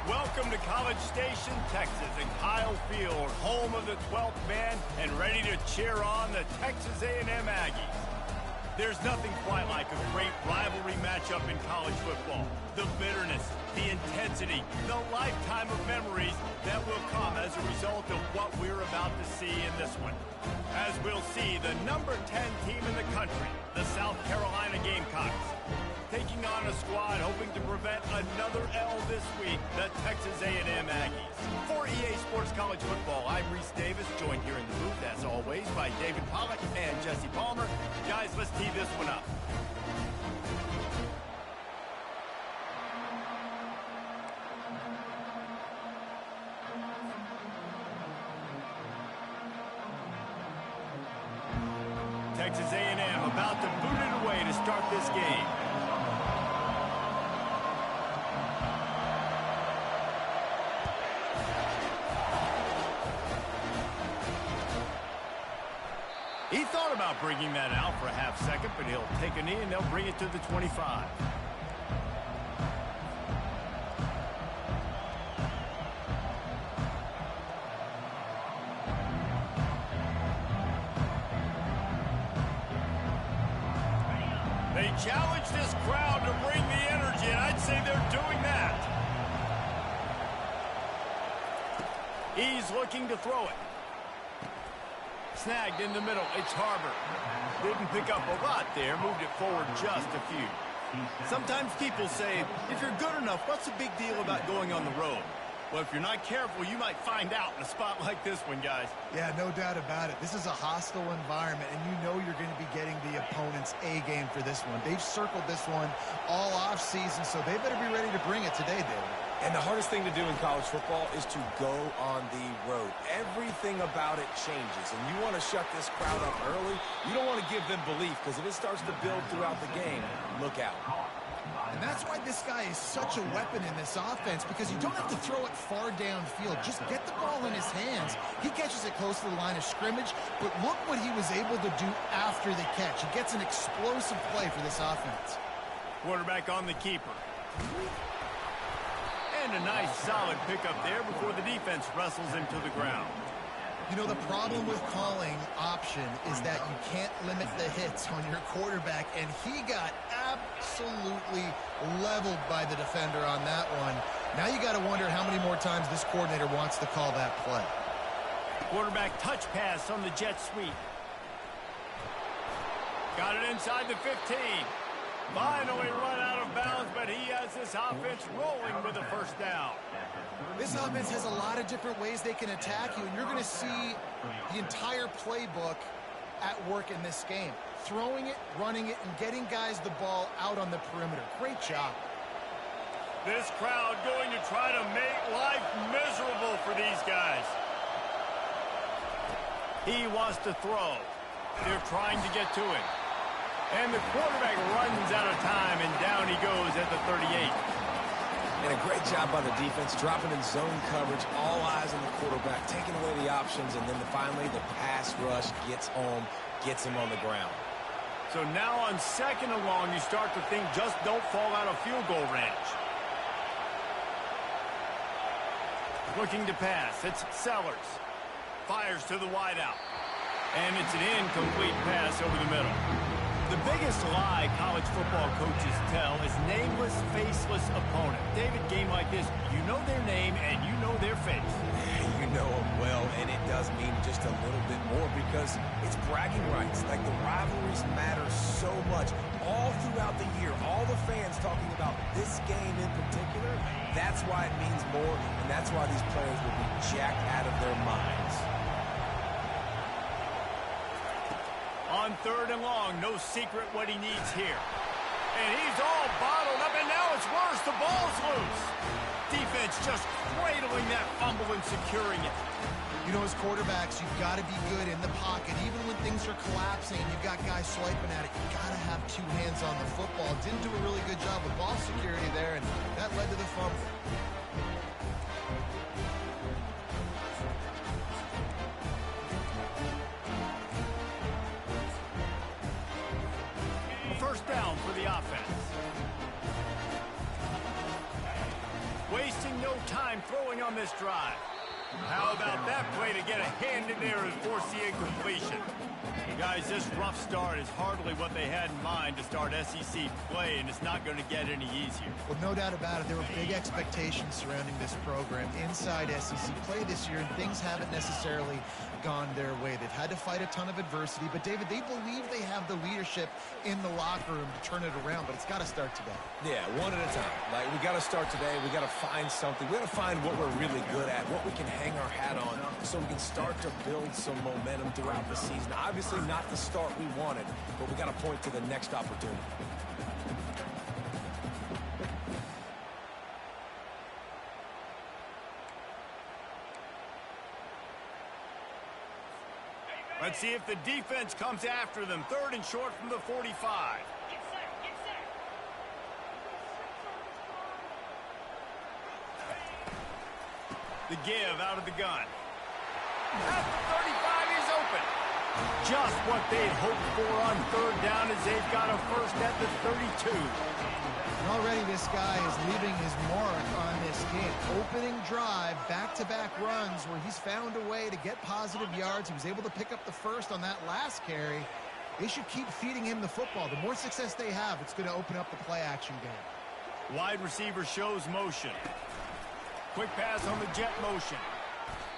Welcome to College Station, Texas, and Kyle Field, home of the 12th man, and ready to cheer on the Texas A&M Aggies. There's nothing quite like a great rivalry matchup in college football. The bitterness, the intensity, the lifetime of memories that will come as a result of what we're about to see in this one. As we'll see, the number 10 team in the country, the South Carolina Gamecocks, taking on a squad hoping to prevent another L this week, the Texas A&M Aggies. For EA Sports College Football, I'm Reese Davis, joined here in the booth, as always, by David Pollack and Jesse Palmer. Guys, let's tee this one up. Texas A&M about to boot it away to start this game. He thought about bringing that out for a half second, but he'll take a knee and they'll bring it to the 25. They challenge this crowd to bring the energy, and I'd say they're doing that. He's looking to throw it. Snagged in the middle. It's Harbor. Didn't pick up a lot there. Moved it forward just a few. Sometimes people say, if you're good enough, what's the big deal about going on the road? Well, if you're not careful, you might find out in a spot like this one, guys. Yeah, no doubt about it. This is a hostile environment, and you know you're going to be getting the opponent's A game for this one. They've circled this one all offseason, so they better be ready to bring it today, David. And the hardest thing to do in college football is to go on the road. Everything about it changes, and you want to shut this crowd up early. You don't want to give them belief, because if it starts to build throughout the game, look out. And that's why this guy is such a weapon in this offense, because you don't have to throw it far downfield. Just get the ball in his hands. He catches it close to the line of scrimmage, but look what he was able to do after the catch. He gets an explosive play for this offense. Quarterback on the keeper. And a nice solid pickup there before the defense wrestles him to the ground. You know, the problem with calling option is that you can't limit the hits on your quarterback, and he got absolutely leveled by the defender on that one. Now you got to wonder how many more times this coordinator wants to call that play. Quarterback touch pass on the jet sweep. Got it inside the 15. Finally run out of bounds, but he has this offense rolling with a first down. This offense has a lot of different ways they can attack you, and you're going to see the entire playbook at work in this game. Throwing it, running it, and getting guys the ball out on the perimeter. Great job. This crowd going to try to make life miserable for these guys. He wants to throw. They're trying to get to him. And the quarterback runs out of time, and down he goes at the 38. And a great job by the defense, dropping in zone coverage, all eyes on the quarterback, taking away the options, and then finally the pass rush gets home, gets him on the ground. So now on second and long, you start to think just don't fall out of field goal range. Looking to pass. It's Sellers. Fires to the wideout. And it's an incomplete pass over the middle. The biggest lie college football coaches tell is nameless, faceless opponent. David, game like this, you know their name and you know their face. You know them well, and it does mean just a little bit more because it's bragging rights. Like, the rivalries matter so much. All throughout the year, all the fans talking about this game in particular, that's why it means more, and that's why these players will be jacked out of their minds. On third and long, no secret what he needs here. And he's all bottled up, and now it's worse. The ball's loose. Defense just cradling that fumble and securing it. You know, as quarterbacks, you've got to be good in the pocket. Even when things are collapsing and you've got guys swiping at it, you've got to have two hands on the football. Didn't do a really good job with ball security there, and that led to the fumble. First down for the offense. wasting no time throwing on this drive. How about that play to get a hand in there and force the incompletion? Guys, this rough start is hardly what they had in mind to start SEC play, and it's not going to get any easier. Well, no doubt about it. There were big expectations surrounding this program inside SEC play this year, and things haven't necessarily gone their way. They've had to fight a ton of adversity, but, David, they believe they have the leadership in the locker room to turn it around, but it's got to start today. Yeah, one at a time. Like, we got to start today. We got to find something. We got to find what we're really good at, what we can hang our hat on, so we can start to build some momentum throughout the season. Obviously, not the start we wanted, but we got to point to the next opportunity. Let's see if the defense comes after them. 3rd and short from the 45. The give out of the gun. At the 35, he's open. Just what they'd hoped for on 3rd down as they've got a first at the 32. And already this guy is leaving his mark on this game. Opening drive, back-to-back runs where he's found a way to get positive yards. He was able to pick up the first on that last carry. They should keep feeding him the football. The more success they have, it's going to open up the play-action game. Wide receiver shows motion. Quick pass on the jet motion.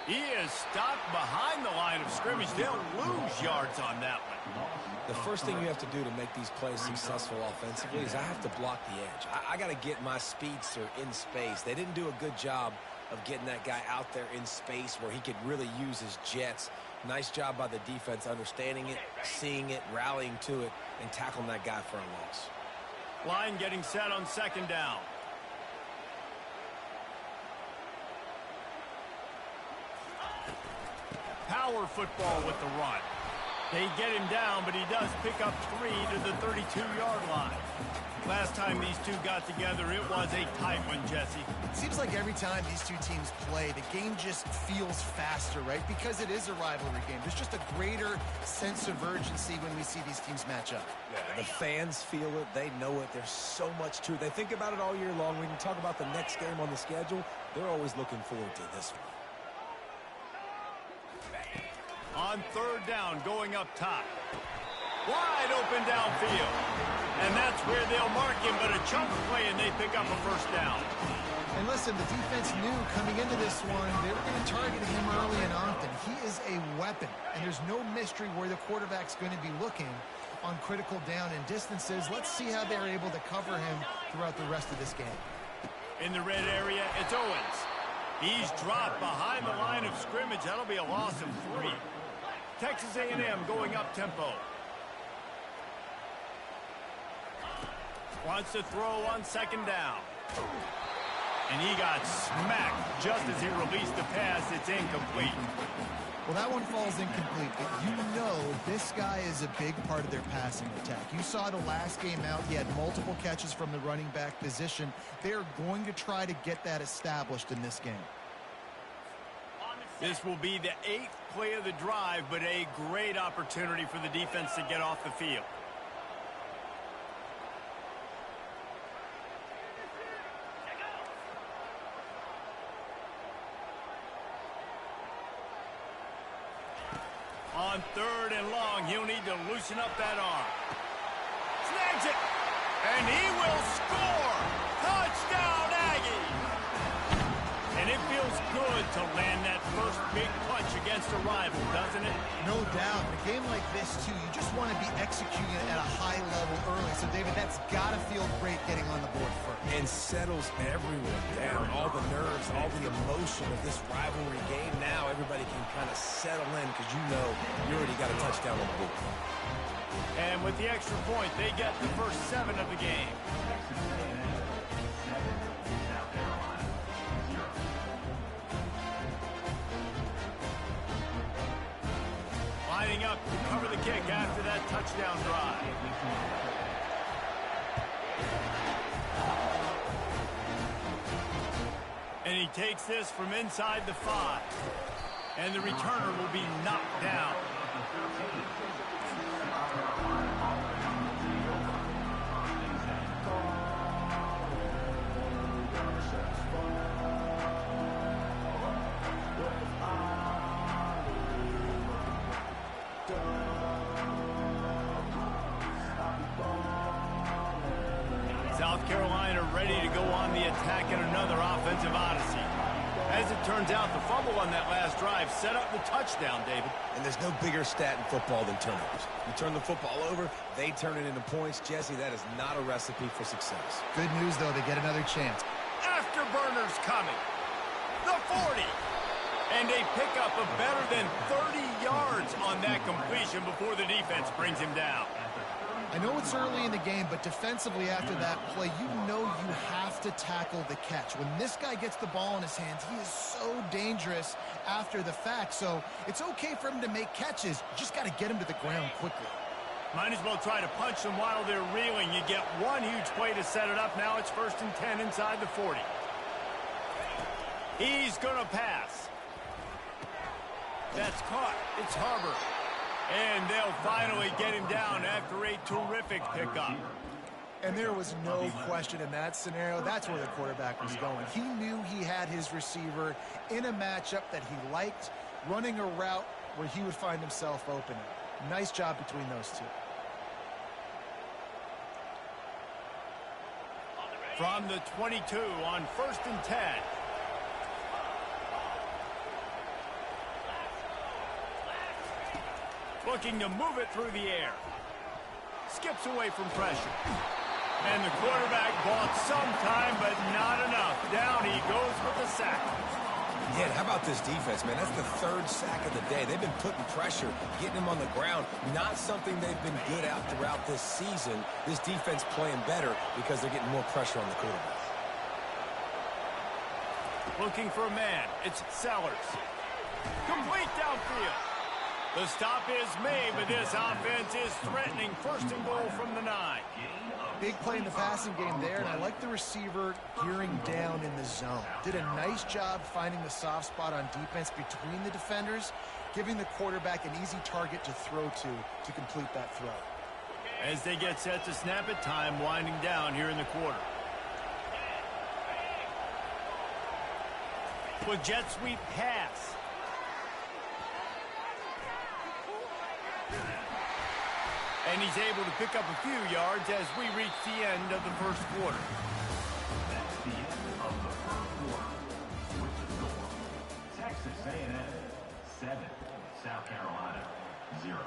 He is stopped behind the line of scrimmage. They'll lose yards on that one. The first thing you have to do to make these plays successful offensively is I have to block the edge. I got to get my speedster in space. They didn't do a good job of getting that guy out there in space where he could really use his jets. Nice job by the defense understanding it, seeing it, rallying to it, and tackling that guy for a loss. Line getting set on 2nd down. Power football with the run. They get him down, but he does pick up 3 to the 32-yard line. Last time these two got together, it was a tight one, Jesse. It seems like every time these two teams play, the game just feels faster, right? Because it is a rivalry game. There's just a greater sense of urgency when we see these teams match up. Yeah, the fans feel it. They know it. There's so much to it. They think about it all year long. When you talk about the next game on the schedule, they're always looking forward to this one. On 3rd down, going up top. Wide open downfield. And that's where they'll mark him, but a chunk play, and they pick up a first down. And listen, the defense knew coming into this one, they were going to target him early and often. He is a weapon, and there's no mystery where the quarterback's going to be looking on critical down and distances. Let's see how they're able to cover him throughout the rest of this game. In the red area, it's Owens. He's dropped behind the line of scrimmage. That'll be a loss of 3. Texas A&M going up tempo. Wants to throw on 2nd down. And he got smacked just as he released the pass. It's incomplete. Well, that one falls incomplete, but you know this guy is a big part of their passing attack. You saw the last game out. He had multiple catches from the running back position. They're going to try to get that established in this game. This will be the 8th play of the drive, but a great opportunity for the defense to get off the field. On 3rd and long, he'll need to loosen up that arm. Snags it, and he will score! Touchdown, Aggie! And it feels good to land that first big punch against a rival, doesn't it? No doubt. In a game like this, too, you just want to be executing it at a high level early. So, David, that's got to feel great getting on the board first. And settles everyone down. All the nerves, all the emotion of this rivalry game. Now everybody can kind of settle in because you know you already got a touchdown on the board. And with the extra point, they get the first 7 of the game. Lining up to cover the kick after that touchdown drive. And he takes this from inside the 5. And the returner will be knocked down. Carolina ready to go on the attack in another offensive odyssey. As it turns out, the fumble on that last drive set up the touchdown, David. And there's no bigger stat in football than turnovers. You turn the football over, they turn it into points. Jesse, that is not a recipe for success. Good news, though, they get another chance. Afterburners coming. The 40. And they pick up a better than 30 yards on that completion before the defense brings him down. I know it's early in the game, but defensively after that play, you know you have to tackle the catch. When this guy gets the ball in his hands, he is so dangerous after the fact. So it's okay for him to make catches. You just got to get him to the ground quickly. Might as well try to punch them while they're reeling. You get one huge play to set it up. Now it's 1st and 10 inside the 40. He's going to pass. That's caught. It's Harbor. And they'll finally get him down after a terrific pickup. And there was no question in that scenario. That's where the quarterback was going. He knew he had his receiver in a matchup that he liked, running a route where he would find himself open. Nice job between those two. From the 22 on 1st and 10. Looking to move it through the air. Skips away from pressure. And the quarterback bought some time, but not enough. Down he goes with the sack. Yeah, how about this defense, man? That's the 3rd sack of the day. They've been putting pressure, getting him on the ground. Not something they've been good at throughout this season. This defense playing better because they're getting more pressure on the quarterback. Looking for a man. It's Sellers. Complete downfield. The stop is made, but this offense is threatening. 1st and goal from the 9. Big play in the passing game there, and I like the receiver gearing down in the zone. Did a nice job finding the soft spot on defense between the defenders, giving the quarterback an easy target to throw to complete that throw. As they get set to snap it, time winding down here in the quarter. With jet sweep pass. And he's able to pick up a few yards as we reach the end of the 1st quarter. That's the end of the 1st quarter. With the score, Texas A&M 7, South Carolina 0.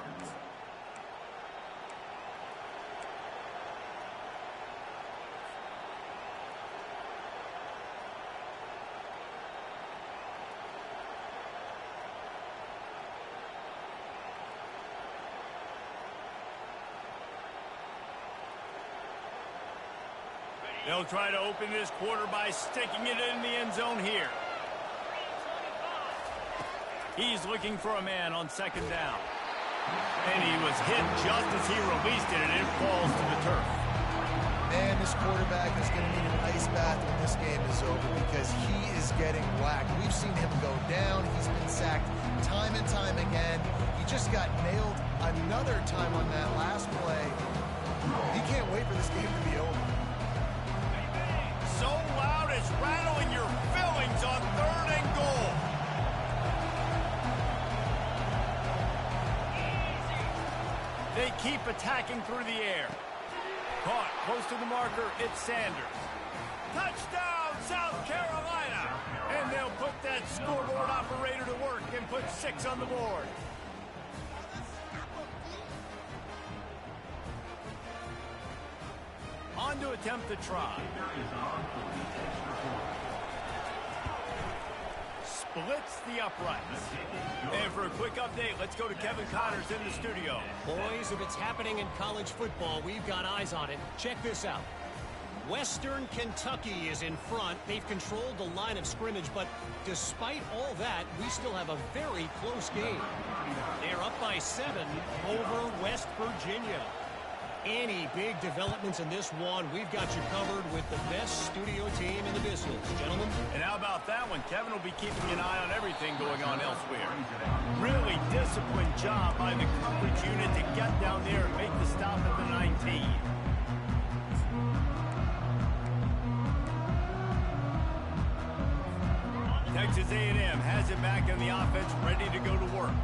They'll try to open this quarter by sticking it in the end zone here. He's looking for a man on 2nd down. And he was hit just as he released it, and it falls to the turf. Man, this quarterback is going to need an ice bath when this game is over because he is getting whacked. We've seen him go down. He's been sacked time and time again. He just got nailed another time on that last play. He can't wait for this game to be over. So loud it's rattling your fillings on 3rd and goal. They keep attacking through the air. Caught close to the marker, it's Sanders. Touchdown, South Carolina! And they'll put that scoreboard operator to work and put 6 on the board. On to attempt the try. Splits the uprights. And for a quick update, let's go to Kevin Connors in the studio. Boys, if it's happening in college football, we've got eyes on it. Check this out. Western Kentucky is in front. They've controlled the line of scrimmage, but despite all that, we still have a very close game. They're up by 7 over West Virginia. Any big developments in this one, we've got you covered with the best studio team in the business, gentlemen. And how about that one? Kevin will be keeping an eye on everything going on elsewhere. Really disciplined job by the coverage unit to get down there and make the stop at the 19. Texas A&M has it back in the offense, ready to go to work.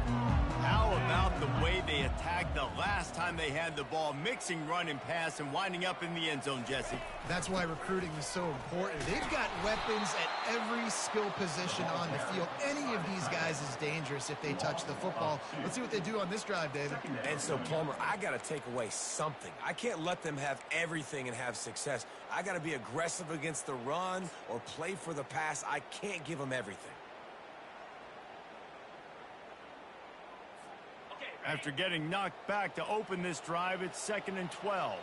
How about the way they attacked the last time they had the ball, mixing run and pass and winding up in the end zone, Jesse? That's why recruiting is so important. They've got weapons at every skill position on the field. Any of these guys is dangerous if they touch the football. Let's see what they do on this drive, David. And so, Palmer, I got to take away something. I can't let them have everything and have success. I got to be aggressive against the run or play for the pass. I can't give them everything. After getting knocked back to open this drive, it's 2nd and 12.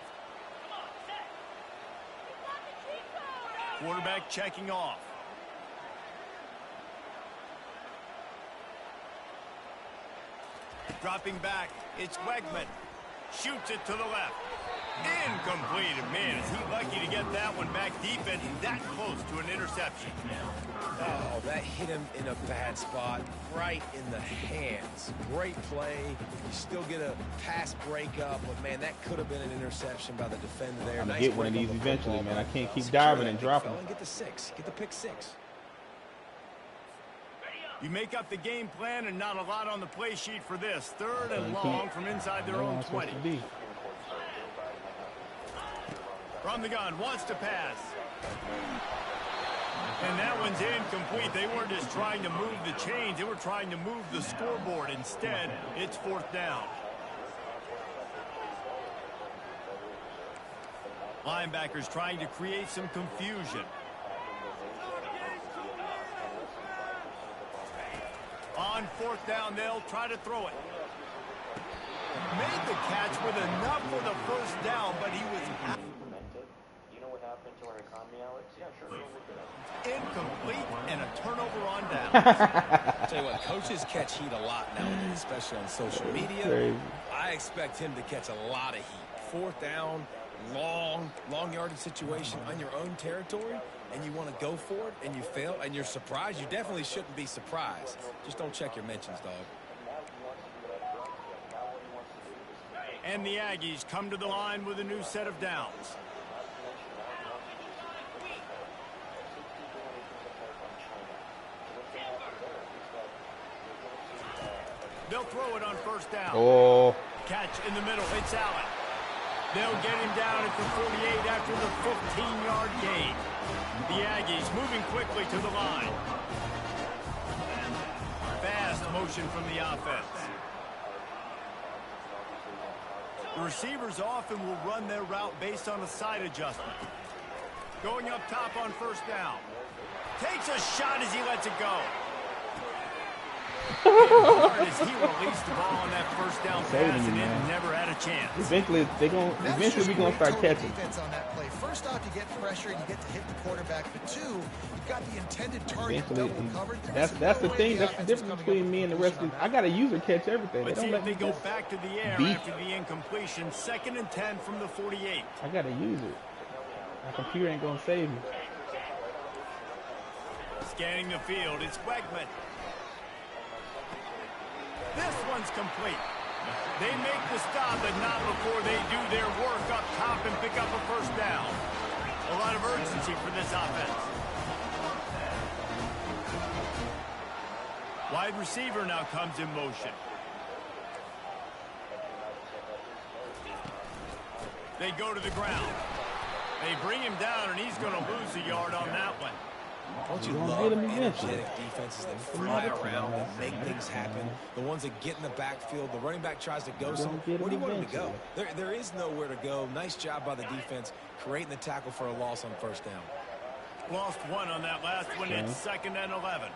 Quarterback checking off. Dropping back, it's Wegman. Shoots it to the left. Incomplete. Man, is he lucky to get that one back deep and that close to an interception. Oh, that hit him in a bad spot, right in the hands. Great play. You still get a pass breakup, but, man, that could have been an interception by the defender there. I'm going to get one of these eventually, man. I can't keep diving and dropping. Get the 6. Get the pick 6. You make up the game plan and not a lot on the play sheet for this. 3rd and long from inside their own 20. From the gun, wants to pass. And that one's incomplete. They weren't just trying to move the chains. They were trying to move the scoreboard. Instead, it's 4th down. Linebackers trying to create some confusion. On 4th down, they'll try to throw it. Made the catch with enough for the 1st down, but he was out. You know what happened to our economy, Alex? Yeah, sure. Incomplete and a turnover on down. Tell you what, coaches catch heat a lot nowadays, especially on social media. Crazy. I expect him to catch a lot of heat. 4th down, long yardage situation on your own territory, and you want to go for it, and you fail, and you're surprised. You definitely shouldn't be surprised. Just don't check your mentions, dog. And the Aggies come to the line with a new set of downs. They'll throw it on 1st down. Oh. Catch in the middle. It's Allen. They'll get him down at the 48 after the 15-yard gain. The Aggies moving quickly to the line. Fast motion from the offense. The receivers often will run their route based on a side adjustment. Going up top on 1st down. Takes a shot as he lets it go. Hard as he released the ball on that 1st down pass, and it never had a chance. Eventually we're gonna start catching. Defense on that play. First off, you get pressure and you get to hit the quarterback. But 2, you've got the intended target double covered. That's the thing. That's the difference between me and the rest of them. I got a user catch everything. Let's see they don't if let they me go back to the air after the incompletion. 2nd and 10 from the 48. I gotta use it. My computer ain't gonna save me. Scanning the field, it's Wegman. This one's complete. They make the stop, but not before they do their work up top and pick up a 1st down. A lot of urgency for this offense. Wide receiver now comes in motion. They go to the ground. They bring him down, and he's going to lose a yard on that one. Don't you love energetic defenses that fly around and make things happen? The ones that get in the backfield, the running back tries to go somewhere. Where do you want him to go? There is nowhere to go. Nice job by the defense creating the tackle for a loss on 1st down. Lost 1 on that last one. It's 2nd and 11.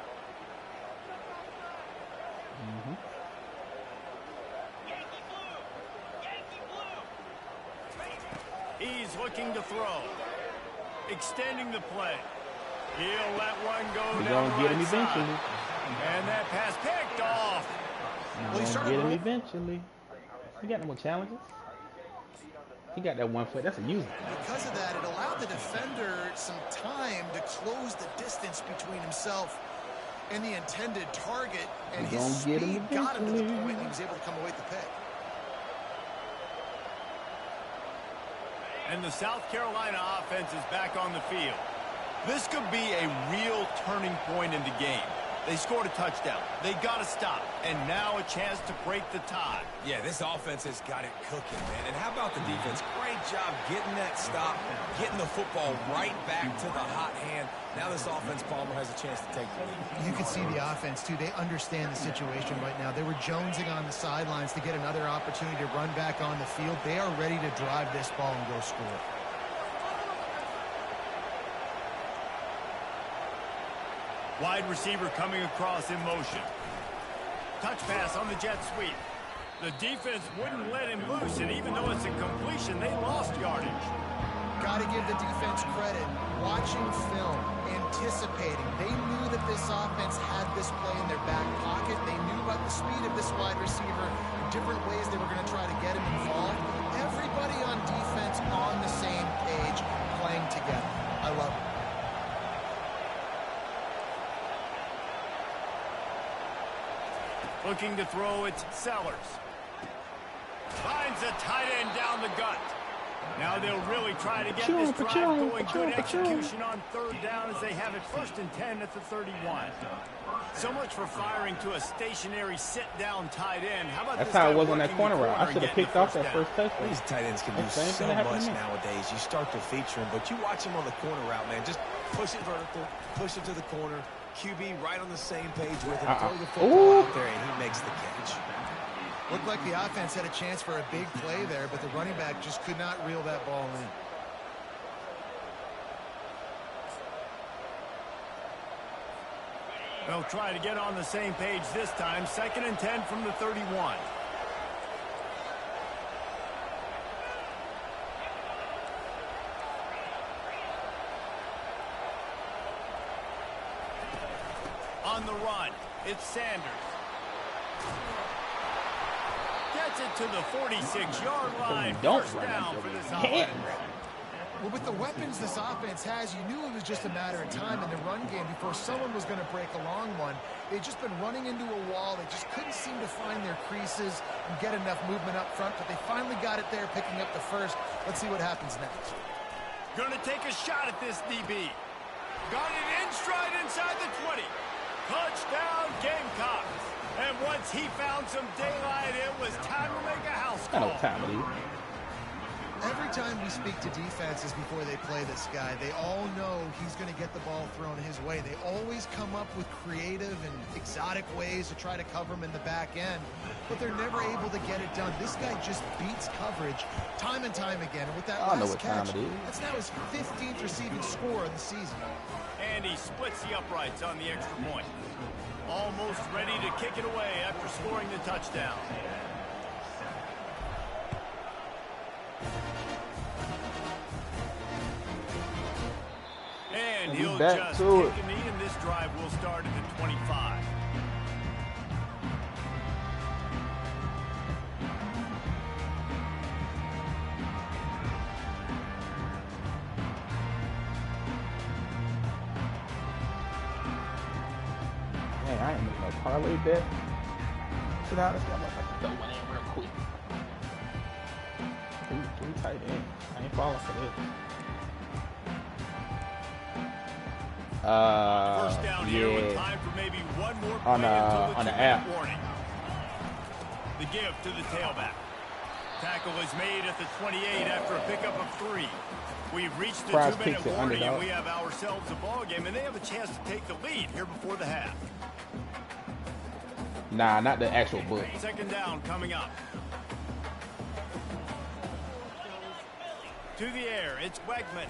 He's looking to throw. Extending the play. He'll let one go down the right side. And that pass picked off. Well, he's gonna get him eventually. He got no more challenges. He got that 1 foot. That's a user. Because of that, it allowed the defender some time to close the distance between himself and the intended target. And his speed got him to the point and he was able to come away with the pick. And the South Carolina offense is back on the field. This could be a real turning point in the game. They scored a touchdown. They got to stop. And now a chance to break the tie. Yeah, this offense has got it cooking, man. And how about the defense? Great job getting that stop, getting the football right back to the hot hand. Now this offense, Palmer, has a chance to take the lead. You can see the offense, too. They understand the situation right now. They were jonesing on the sidelines to get another opportunity to run back on the field. They are ready to drive this ball and go score. Wide receiver coming across in motion. Touch pass on the jet sweep. The defense wouldn't let him loose, and even though it's a completion, they lost yardage. Got to give the defense credit. Watching film, anticipating. They knew that this offense had this play in their back pocket. They knew about the speed of this wide receiver, different ways they were going to try to get him involved. Everybody on defense on the same page, playing together. I love it. Looking to throw, it's Sellers. Finds a tight end down the gut. Now they'll really try to get this drive going. Good execution on third down as they have it 1st and 10 at the 31. So much for firing to a stationary sit-down tight end. How about that's how it was on that corner route. I should have picked off that first touchdown. These tight ends can do so much nowadays. You start to feature them, but you watch them on the corner route, man. Just push it vertical, push it to the corner. QB right on the same page with him. Throw the football out there, and he makes the catch. Looked like the offense had a chance for a big play there, but the running back just could not reel that ball in. They'll try to get on the same page this time. 2nd and 10 from the 31. On the run, it's Sanders. Gets it to the 46-yard line. First down for this offense. Well, with the weapons this offense has, you knew it was just a matter of time in the run game before someone was going to break a long one. They'd just been running into a wall. They just couldn't seem to find their creases and get enough movement up front, but they finally got it there, picking up the first. Let's see what happens next. Going to take a shot at this DB. Got it in stride inside the 20. Touchdown, Gamecocks. And once he found some daylight, it was time to make a house call. I know time it is. Every time we speak to defenses before they play this guy, they all know he's going to get the ball thrown his way. They always come up with creative and exotic ways to try to cover him in the back end, but they're never able to get it done. This guy just beats coverage time and time again. And with that last catch, that's now his 15th receiving score of the season. And he splits the uprights on the extra point. Almost ready to kick it away after scoring the touchdown. And he'll just take a knee, and this drive will start at the 25. Man, I ain't making no parlay bet. Sit out, let's go. I'm gonna throw one in real quick. Three tight ends. I ain't falling for this. First down here with time for maybe one more play on the app. Warning. The give to the tailback. Tackle is made at the 28 after a pickup of 3. We've reached the 2-minute warning, and we have ourselves a ball game, and they have a chance to take the lead here before the half. Nah, not the actual book. 2nd down coming up. To the air, it's Wegman.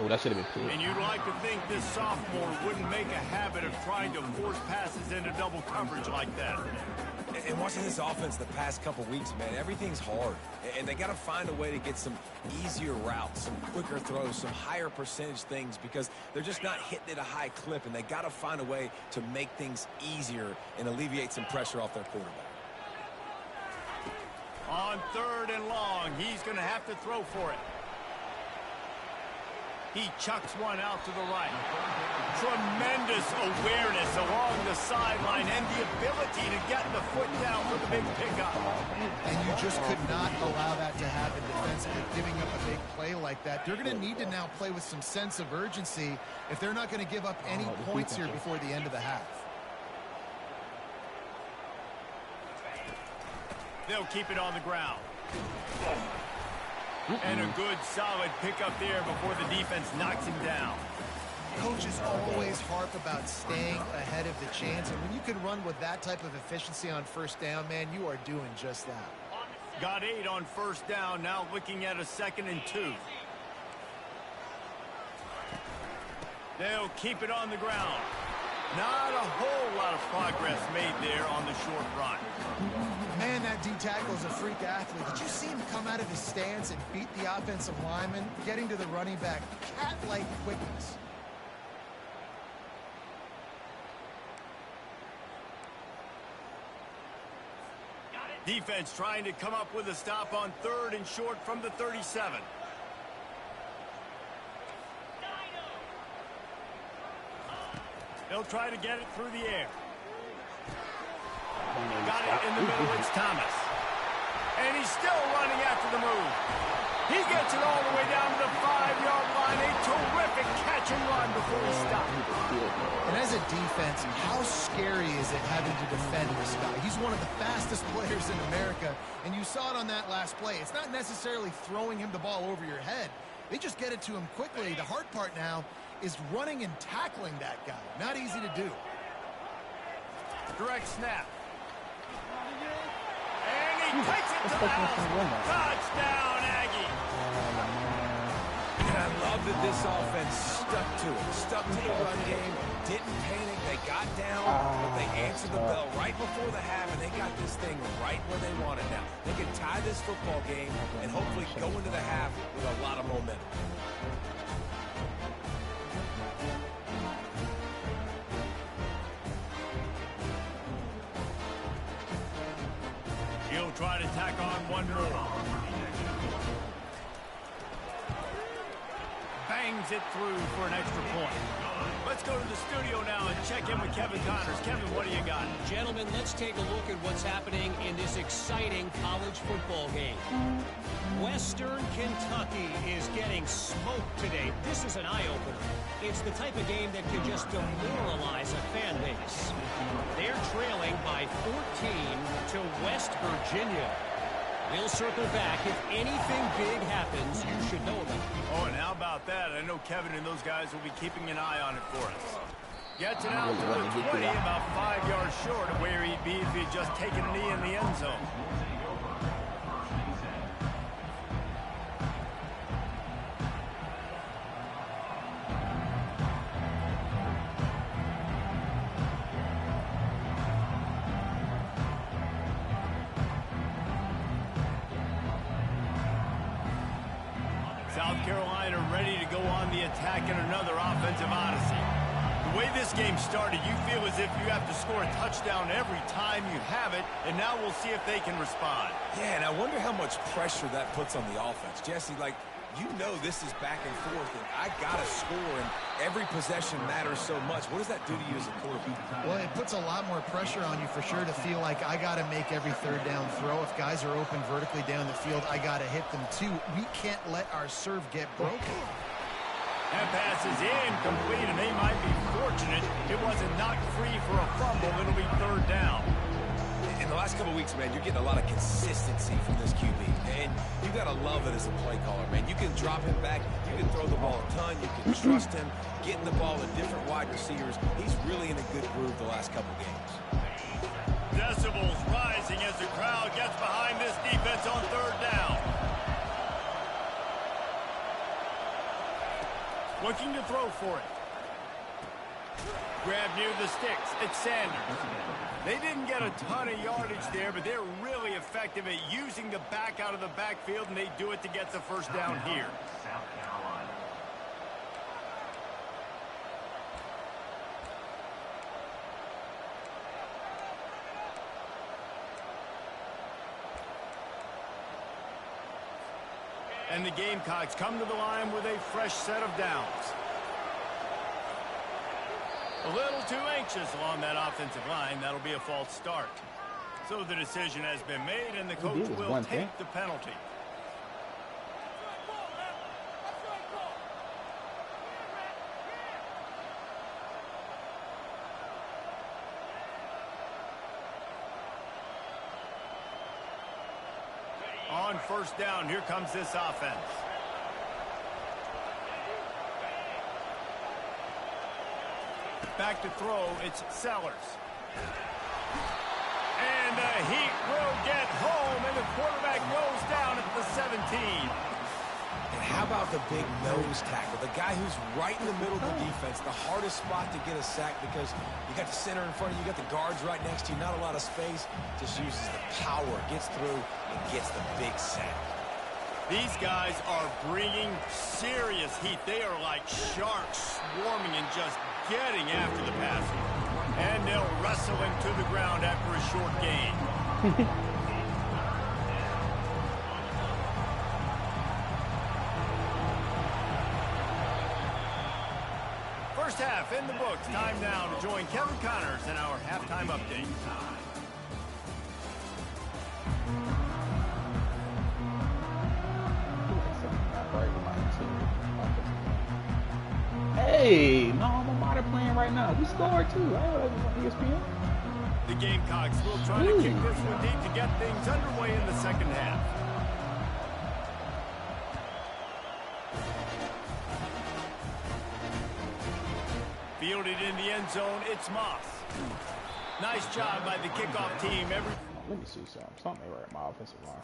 Oh, that should have been clear. And you'd like to think this sophomore wouldn't make a habit of trying to force passes into double coverage like that. And watching this offense the past couple weeks, man, everything's hard. And they got to find a way to get some easier routes, some quicker throws, some higher percentage things because they're just not hitting at a high clip. And they got to find a way to make things easier and alleviate some pressure off their quarterback. On 3rd and long, he's going to have to throw for it. He chucks one out to the right. Tremendous awareness along the sideline and the ability to get the foot down for the big pickup. And you just could not allow that to happen defensively, giving up a big play like that. They're going to need to now play with some sense of urgency if they're not going to give up any points here before the end of the half. They'll keep it on the ground. And a good, solid pickup there before the defense knocks him down. Coaches always harp about staying ahead of the chance, and when you can run with that type of efficiency on first down, man, you are doing just that. Got 8 on first down, now looking at a 2nd and 2. They'll keep it on the ground. Not a whole lot of progress made there on the short run. Man, that D-tackle is a freak athlete. Did you see him come out of his stance and beat the offensive lineman, getting to the running back? Cat-like quickness. Defense trying to come up with a stop on 3rd and short from the 37. They'll try to get it through the air. Got it in the middle, it's Thomas. And he's still running after the move. He gets it all the way down to the 5-yard line. A terrific catch and run before he stopped. And as a defense, how scary is it having to defend this guy? He's one of the fastest players in America, and you saw it on that last play. It's not necessarily throwing him the ball over your head. They just get it to him quickly. The hard part now is running and tackling that guy. Not easy to do. Direct snap. And he takes it to the house. Touchdown, Aggie. And I love that this offense stuck to it. Stuck to the run game. Didn't panic. They got down, but they answered the bell right before the half, and they got this thing right where they want it now. They can tie this football game and hopefully go into the half with a lot of momentum. He'll try to tack on one more. Bangs it through for an extra point. Let's go to the studio now and check in with Kevin Connors. Kevin, what do you got? Gentlemen, let's take a look at what's happening in this exciting college football game. Western Kentucky is getting smoked today. This is an eye-opener. It's the type of game that can just demoralize a fan base. They're trailing by 14 to West Virginia. We'll circle back. If anything big happens, you should know about it. Oh, and how about that? I know Kevin and those guys will be keeping an eye on it for us. Gets it out to the 20, about 5 yards short of where he'd be if he'd just taken a knee in the end zone. South Carolina ready to go on the attack in another offensive odyssey. The way this game started, you feel as if you have to score a touchdown every time you have it, and now we'll see if they can respond. Yeah, and I wonder how much pressure that puts on the offense. Jesse, like, you know this is back and forth, and I got to score, and every possession matters so much. What does that do to you as a quarterback? Well, it puts a lot more pressure on you for sure to feel like I got to make every third down throw. If guys are open vertically down the field, I got to hit them too. We can't let our serve get broken. That pass is incomplete, and they might be fortunate it wasn't knocked free for a fumble. It'll be third down. In the last couple of weeks, man, you're getting a lot of consistency from this QB. And you got to love it as a play caller, man. You can drop him back. You can throw the ball a ton. You can trust him, getting the ball to different wide receivers. He's really in a good groove the last couple of games. Decibels rising as the crowd gets behind this defense on third down. Looking to throw for it. Grab near the sticks. It's Sanders. They didn't get a ton of yardage there, but they're really effective at using the back out of the backfield, and they do it to get the first down here. South Carolina. And the Gamecocks come to the line with a fresh set of downs. A little too anxious along that offensive line. That'll be a false start. So the decision has been made, and the coach will take the penalty. On first down, here comes this offense. Back to throw, it's Sellers. And the Heat will get home, and the quarterback goes down at the 17. And how about the big nose tackle? The guy who's right in the middle of the defense, the hardest spot to get a sack because you got the center in front of you, you got the guards right next to you, not a lot of space. Just uses the power, gets through, and gets the big sack. These guys are bringing serious heat. They are like sharks swarming and just getting after the passer. And they'll wrestle him to the ground after a short gain. First half in the books. Time now to join Kevin Connors in our halftime update. Hey, no, I'm about playing right now. We scored too. I heard it on ESPN. The Gamecocks will try to kick this one deep to get things underway in the second half. Fielded in the end zone, it's Moss. Nice job by the kickoff team. Let me see something. Something ain't right at my offensive line.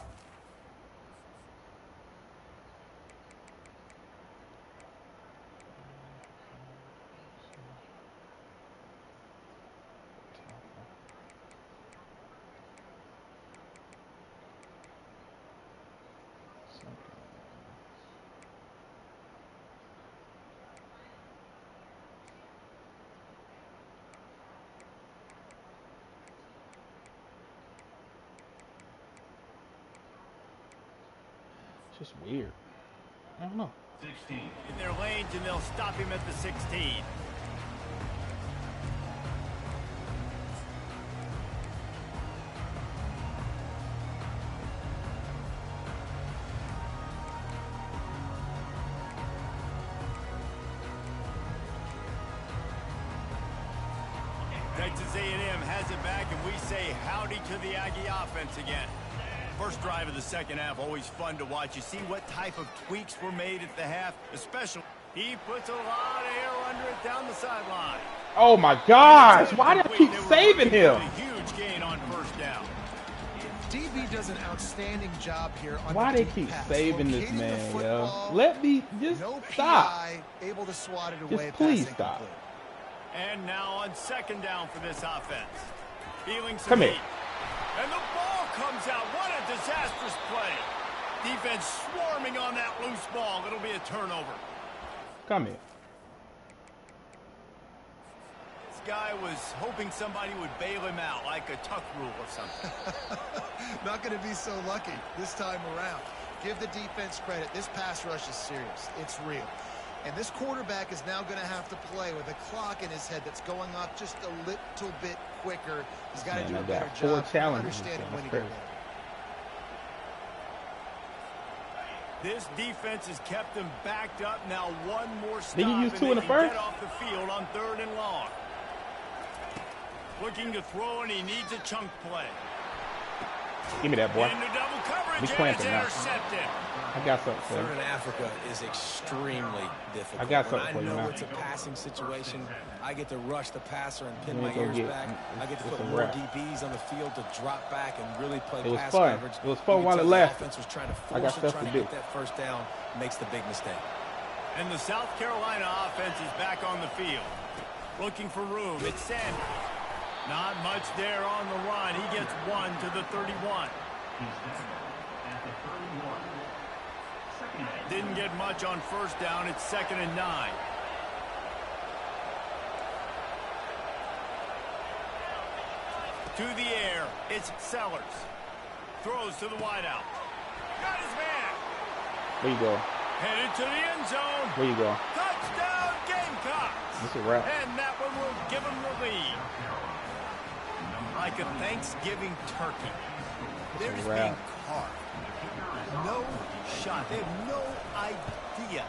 It's just weird. I don't know. 16. In their lanes, and they'll stop him at the 16. Texas A&M has it back, and we say howdy to the Aggie offense again. First drive of the second half, always fun to watch. You see what type of tweaks were made at the half, especially. He puts a lot of air under it down the sideline. Oh my gosh! Why do I keep saving him? A huge gain on first down. DB does an outstanding job here. On Why they keep saving this man, yo? Let me just stop. Able to swat it away. Just please stop. And now on second down for this offense. Feeling some Come here. heat. And the ball comes out. What a disastrous play. Defense swarming on that loose ball. It'll be a turnover. Come here. This guy was hoping somebody would bail him out like a tuck rule or something. Not going to be so lucky this time around. Give the defense credit. This pass rush is serious. It's real. And this quarterback is now going to have to play with a clock in his head that's going up just a little bit quicker. He's got to do a better job understanding when to get there. This defense has kept them backed up. Now one more stop. Did you use two in the first? Get off the field on 3rd and long. Looking to throw, and he needs a chunk play. Give me that, boy. Into double coverage, Be clamping now. intercepted. I got something for you. Third in Africa is extremely difficult. I got something for you when I know now. it's a passing situation, I get to rush the passer and pin Let me my go ears get back. I get to put some more reps. DBs on the field to drop back and really play It was pass fun. coverage. It was fun You while can it tell the lasted. offense was trying to I got force it, stuff trying to to do. get that first down, makes the big mistake. And the South Carolina offense is back on the field. Looking for room. It's Sanders. Not much there on the run. He gets one to the 31. He's down at the 31. Second and Didn't get much on first down. It's 2nd and 9. To the air. It's Sellers. Throws to the wideout. Got his man. Where you go? Headed to the end zone. Where you go? Touchdown, Gamecocks. This is a wrap. And that one will give them the lead. Like a Thanksgiving turkey. They're just being carved. No shot. They have no idea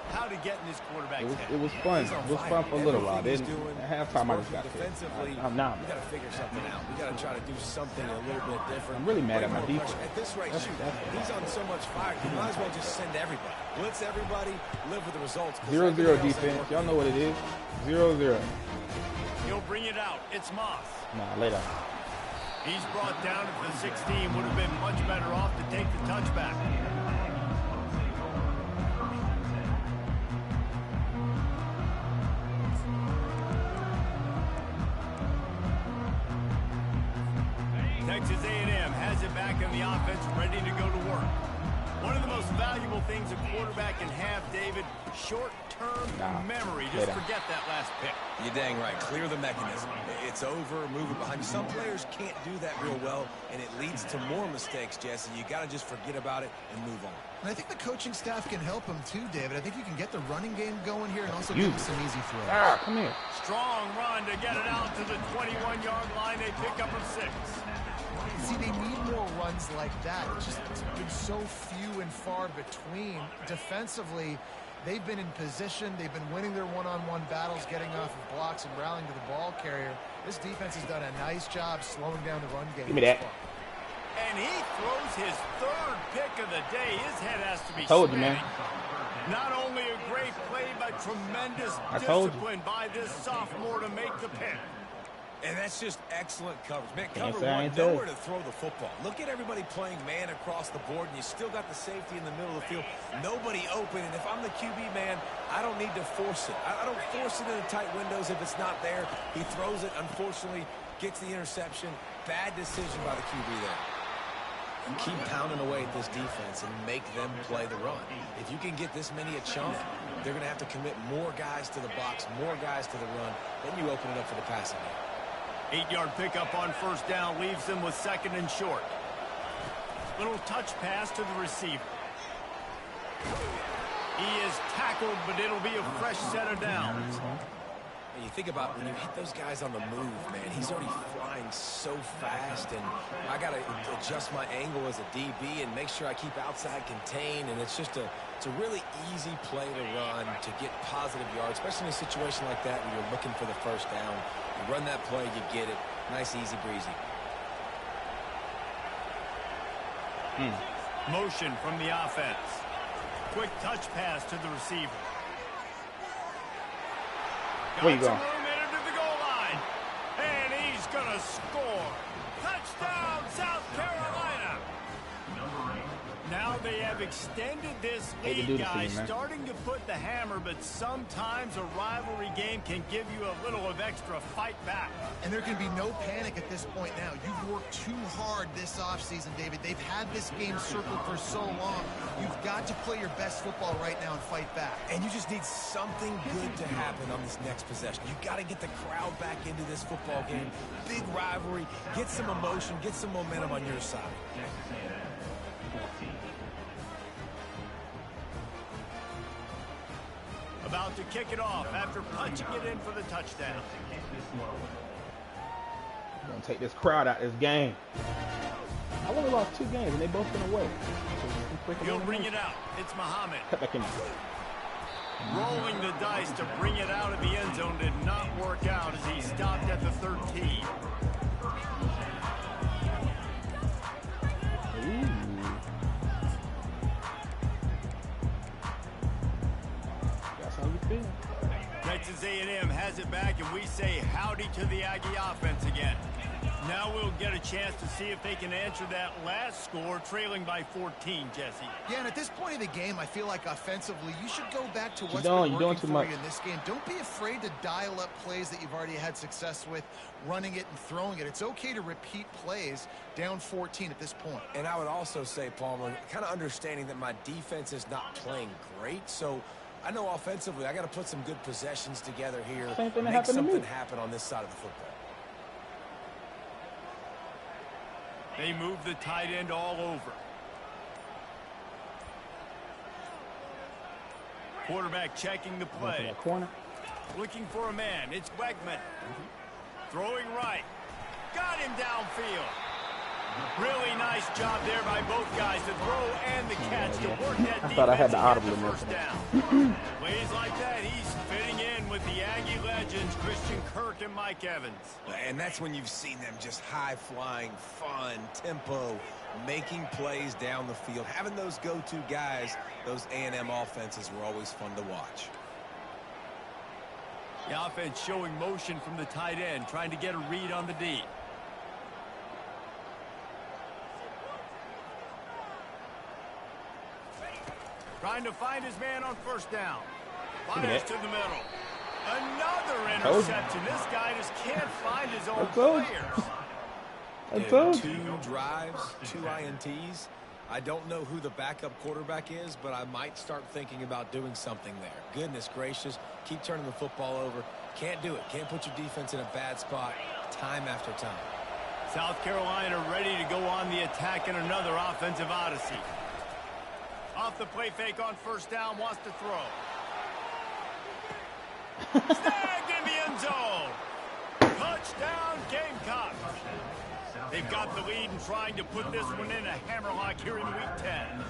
how to get in this quarterback's head. It was fun. It was fun for a little while. Then at halftime, I just got defensively. I'm now. We got to figure something out. We got to try to do something a little bit different. I'm really mad at my defense. At this rate, he's on so much fire. You might as well just send everybody. Blitz everybody. Live with the results. 0-0 defense. Y'all know what it is. 0-0. He'll bring it out. It's Moss. Nah, later. He's brought down at the 16. Would have been much better off to take the touchback. Texas A&M has it back on the offense, ready to go to work. One of the most valuable things a quarterback can have, David, short-term memory. Just forget that last pick. You're dang right. Clear the mechanism. It's over, move it behind you. Some players can't do that real well, and it leads to more mistakes, Jesse. You got to just forget about it and move on. And I think the coaching staff can help him too, David. I think you can get the running game going here and also give him some easy throws. Come here. Strong run to get it out to the 21-yard line. They pick up a 6. See, they need more runs like that. It's been so few and far between. Defensively, they've been in position. They've been winning their one-on-one battles, getting off of blocks and rallying to the ball carrier. This defense has done a nice job slowing down the run game. Give me that. And he throws his 3rd pick of the day. His head has to be Told you, man. Not only a great play, but tremendous discipline by this sophomore to make the pick. And that's just excellent coverage. Man, cover one, nowhere to throw the football. Look at everybody playing man across the board, and you still got the safety in the middle of the field. Nobody open, and if I'm the QB, man, I don't need to force it. I don't force it into tight windows if it's not there. He throws it, unfortunately, gets the interception. Bad decision by the QB there. And keep pounding away at this defense and make them play the run. If you can get this many a chunk, they're going to have to commit more guys to the box, more guys to the run. Then you open it up for the passing game. 8-yard pickup on 1st down leaves them with 2nd and short. Little touch pass to the receiver. He is tackled, but it'll be a fresh set of downs. And you think about when you hit those guys on the move, man, he's already flying so fast, and I got to adjust my angle as a DB and make sure I keep outside contained, and it's a really easy play to run to get positive yards, especially in a situation like that when you're looking for the 1st down. You run that play, you get it. Nice, easy, breezy. Motion from the offense. Quick touch pass to the receiver. Where you going? Got some room in into the goal line. And he's going to score. Touchdown, South Carolina. Now they have extended this lead, guys, starting to put the hammer, but sometimes a rivalry game can give you a little of extra fight back. And there can be no panic at this point now. You've worked too hard this offseason, David. They've had this game circled for so long. You've got to play your best football right now and fight back. And you just need something good to happen on this next possession. You got to get the crowd back into this football game. Big rivalry. Get some emotion. Get some momentum on your side. About to kick it off after punching it in for the touchdown. We're going to take this crowd out of this game. I only lost 2 games, and they both been away. So he'll bring it out. It's Muhammad. Cut back in. Rolling the dice to bring it out of the end zone did not work out as he stopped at the 13. Texas A&M has it back, and we say howdy to the Aggie offense again. Now we'll get a chance to see if they can answer that last score, trailing by 14, Jesse. Yeah, and at this point of the game, I feel like offensively, you should go back to what's been working too for much you in this game. Don't be afraid to dial up plays that you've already had success with, running it and throwing it. It's okay to repeat plays down 14 at this point. And I would also say, Palmer, kind of understanding that my defense is not playing great, so I know offensively I got to put some good possessions together here, make something happen on this side of the football. They move the tight end all over. Quarterback checking the play. That corner. Looking for a man. It's Wegman. Throwing right. Got him downfield. Really nice job there by both guys, the throw and the catch to work that I thought I had the defense audible and get in the this first one. down. Plays like that, he's fitting in with the Aggie legends, Christian Kirk and Mike Evans. And that's when you've seen them just high-flying, fun, tempo, making plays down the field. Having those go-to guys, those A&M offenses were always fun to watch. The offense showing motion from the tight end, trying to get a read on the D. Trying to find his man on first down. Fires to the middle. Another interception. This guy just can't find his own players. 2 drives, 2 INTs. I don't know who the backup quarterback is, but I might start thinking about doing something there. Goodness gracious. Keep turning the football over. Can't do it. Can't put your defense in a bad spot time after time. South Carolina ready to go on the attack in another offensive odyssey. Off the play fake on first down, wants to throw. Snagged in the end zone. Touchdown, Gamecocks. They've got the lead and trying to put this one in a hammerlock here in Week 10.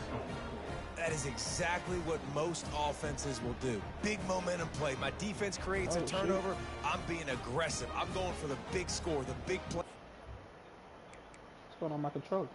That is exactly what most offenses will do. Big momentum play. My defense creates a turnover. I'm being aggressive. I'm going for the big score, the big play. What's going on my controller?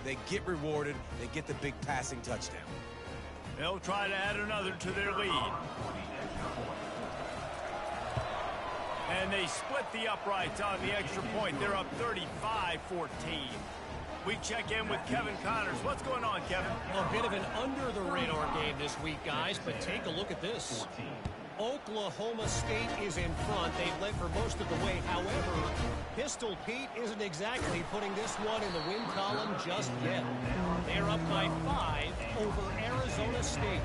They get rewarded. They get the big passing touchdown. They'll try to add another to their lead. And they split the uprights on the extra point. They're up 35-14. We check in with Kevin Connors. What's going on, Kevin? A bit of an under-the-radar game this week, guys, but take a look at this. Oklahoma State is in front. They've led for most of the way. However, Pistol Pete isn't exactly putting this one in the win column just yet. They're up by 5 over Arizona State.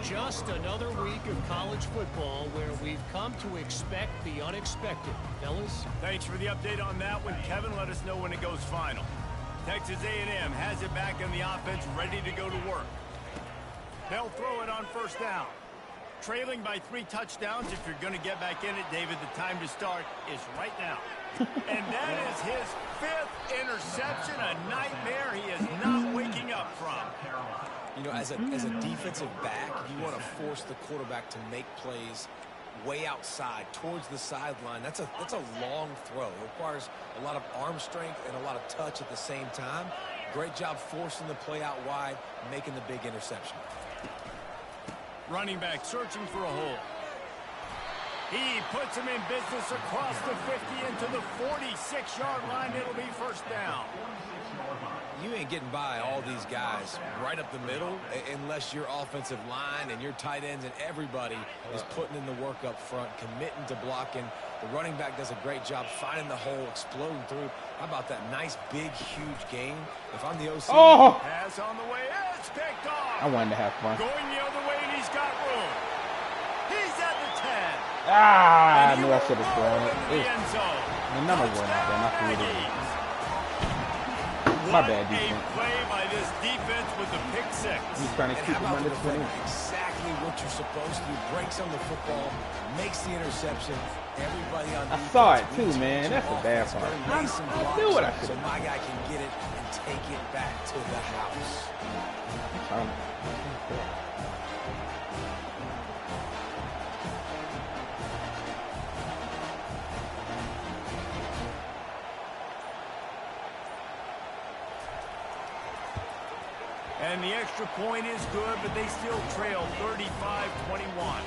Just another week of college football where we've come to expect the unexpected. Fellas? Thanks for the update on that one, Kevin. Let us know when it goes final. Texas A&M has it back in the offense, ready to go to work. They'll throw it on first down. Trailing by 3 touchdowns. If you're going to get back in it, David, the time to start is right now. And that is his 5th interception, a nightmare he is not waking up from. You know, as a defensive back, you want to force the quarterback to make plays way outside, towards the sideline. That's a long throw. It requires a lot of arm strength and a lot of touch at the same time. Great job forcing the play out wide, making the big interception. Running back searching for a hole. He puts him in business across the 50 into the 46-yard line. It'll be first down. You ain't getting by all these guys right up the middle unless your offensive line and your tight ends and everybody is putting in the work up front, committing to blocking. The running back does a great job finding the hole, exploding through. How about that nice, big, huge gain? If I'm the OC, pass on the way. It's picked off. I wanted to have fun. Going the other way, and he's got room. He's at the 10. I knew I should have thrown it. End zone. The number one out there, not for me to. My bad, defense. A play by this defense with the pick 6. He's trying to keep him under 20. Exactly what you're supposed to do. Breaks on the football, makes the interception. Everybody on defense. I saw it too, man. That's a bad part. I knew what I should have. So my guy can get it and take it back to the house. And the extra point is good, but they still trail 35-21.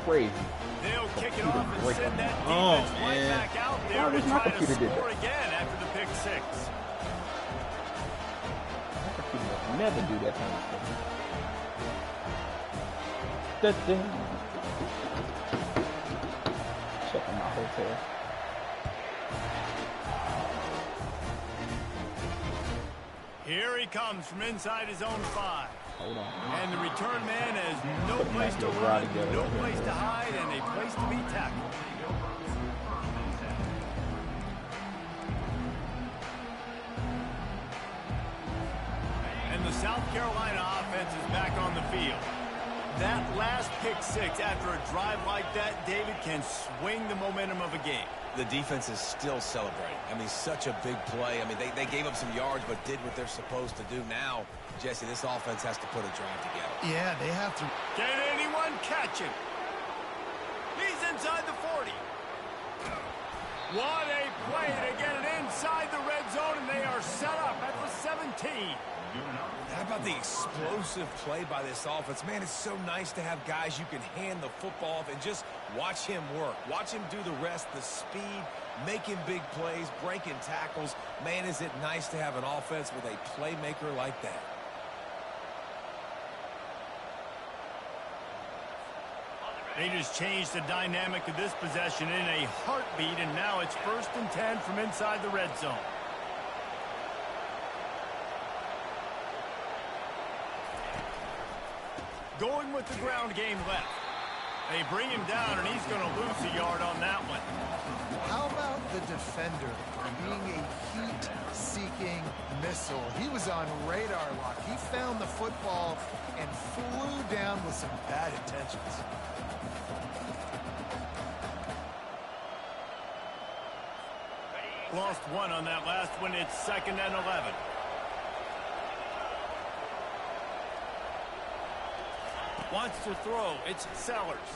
Crazy. They'll kick it off and send that defense right back out there to try to score again after the pick 6. never do that kind of stuff. Checking my hotel. Here he comes from inside his own 5. Hold on. And the return man has no place to run, no place to hide, and a place to be tackled. And the South Carolina offense is back on the field. That last pick 6 after a drive like that, David, can swing the momentum of a game. The defense is still celebrating. I mean, such a big play. I mean, they gave up some yards but did what they're supposed to do. Now, Jesse, this offense has to put a drive together. Yeah, they have to. Can anyone catch him? He's inside the 40. What a play to get it inside the red zone, and they are set up at the 17. How about the explosive play by this offense? Man, it's so nice to have guys you can hand the football off and just watch him work. Watch him do the rest, the speed, making big plays, breaking tackles. Man, is it nice to have an offense with a playmaker like that. They just changed the dynamic of this possession in a heartbeat, and now it's 1st and 10 from inside the red zone. Going with the ground game left. They bring him down, and he's going to lose a yard on that one. How about the defender being a heat-seeking missile? He was on radar lock. He found the football and flew down with some bad intentions. Lost 1 on that last one. It's 2nd and 11. Wants to throw. It's Sellers.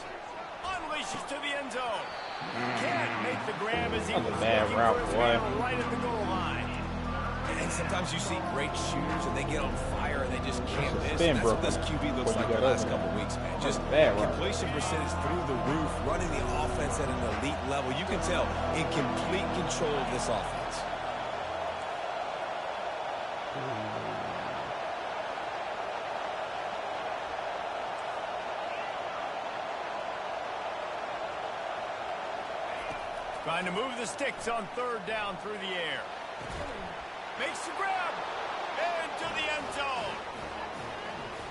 Unleashes to the end zone. Can't make the grab as he was looking for his man right at the goal line. And sometimes you see great shooters and they get on fire and they just can't miss. And that's what this QB looks like the last couple weeks, man. Just completion percentage through the roof, running the offense at an elite level. You can tell in complete control of this offense. Trying to move the sticks on 3rd down through the air. Makes the grab. Into the end zone.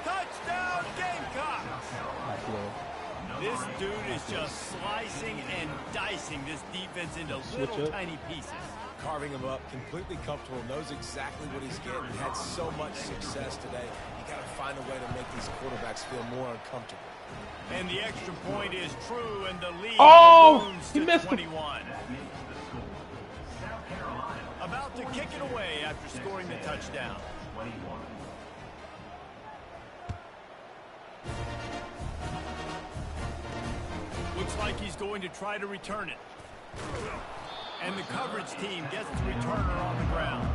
Touchdown, Gamecock. This dude is just slicing and dicing this defense into little tiny pieces. Carving him up, completely comfortable, knows exactly what he's getting. Had so much success today. You got to find a way to make these quarterbacks feel more uncomfortable. And the extra point is true, and the lead balloons he to missed 21. About to kick it away after scoring the touchdown. Looks like he's going to try to return it. And the coverage team gets the returner on the ground.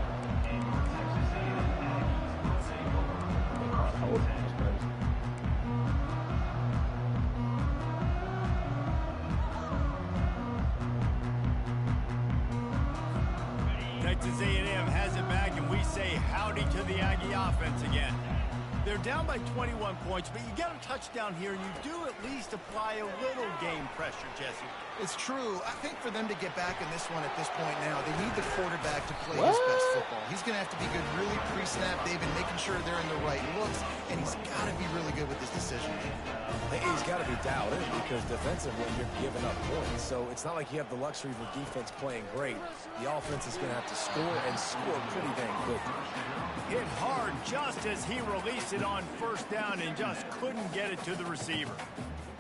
Texas A&M has it back, and we say howdy to the Aggie offense again. They're down by 21 points, but you get a touchdown here, and you do at least apply a little game pressure, Jesse. It's true. I think for them to get back in this one at this point now, they need the quarterback to play his best football. He's going to have to be good really pre-snap, David, making sure they're in the right looks, and he's got to be really good with his decision. He's got to be dialed in because defensively you're giving up points. So it's not like you have the luxury of a defense playing great. The offense is going to have to score and score pretty dang quickly. Hit hard just as he released it on 1st down and just couldn't get it to the receiver.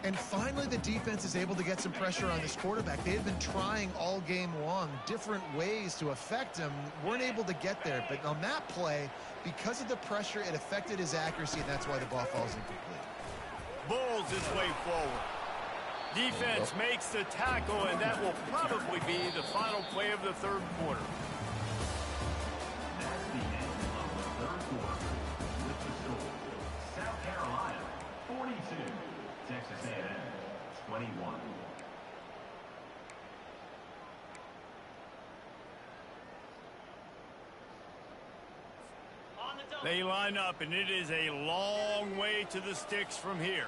And finally, the defense is able to get some pressure on this quarterback. They had been trying all game long different ways to affect him. Weren't able to get there. But on that play, because of the pressure, it affected his accuracy, and that's why the ball falls incomplete. Bulls his way forward. Defense makes the tackle, and that will probably be the final play of the 3rd quarter. That's the end of the 3rd quarter. With the score, South Carolina 42, Texas A&M 21. On the They line up, and it is a long way to the sticks from here.